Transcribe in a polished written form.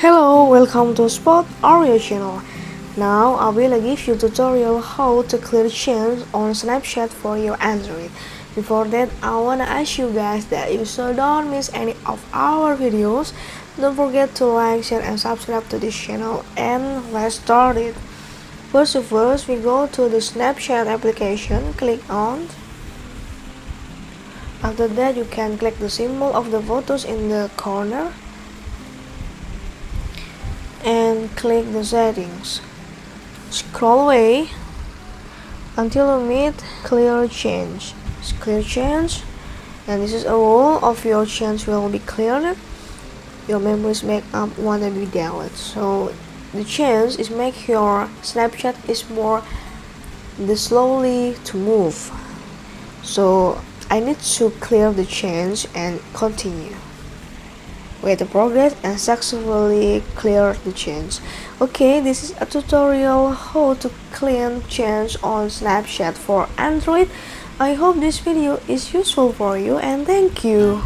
Hello, welcome to Spot Oreo channel. Now I will give you tutorial how to clear change on Snapchat for your Android. Before that, I wanna ask you guys that you so don't miss any of our videos, don't forget to like, share, and subscribe to this channel. And let's start it. First, we go to the Snapchat application. Click on. After that, you can click the symbol of the photos in the corner and click the settings. Scroll away until you meet clear change. Clear change, and this is a rule of your change will be cleared. Your memories backup wanna be deleted. So the change is make your Snapchat is more slowly to move. So I need to clear the change and continue with the progress and successfully clear the change. Okay, this is a tutorial how to clean change on Snapchat for Android. I hope this video is useful for you and thank you.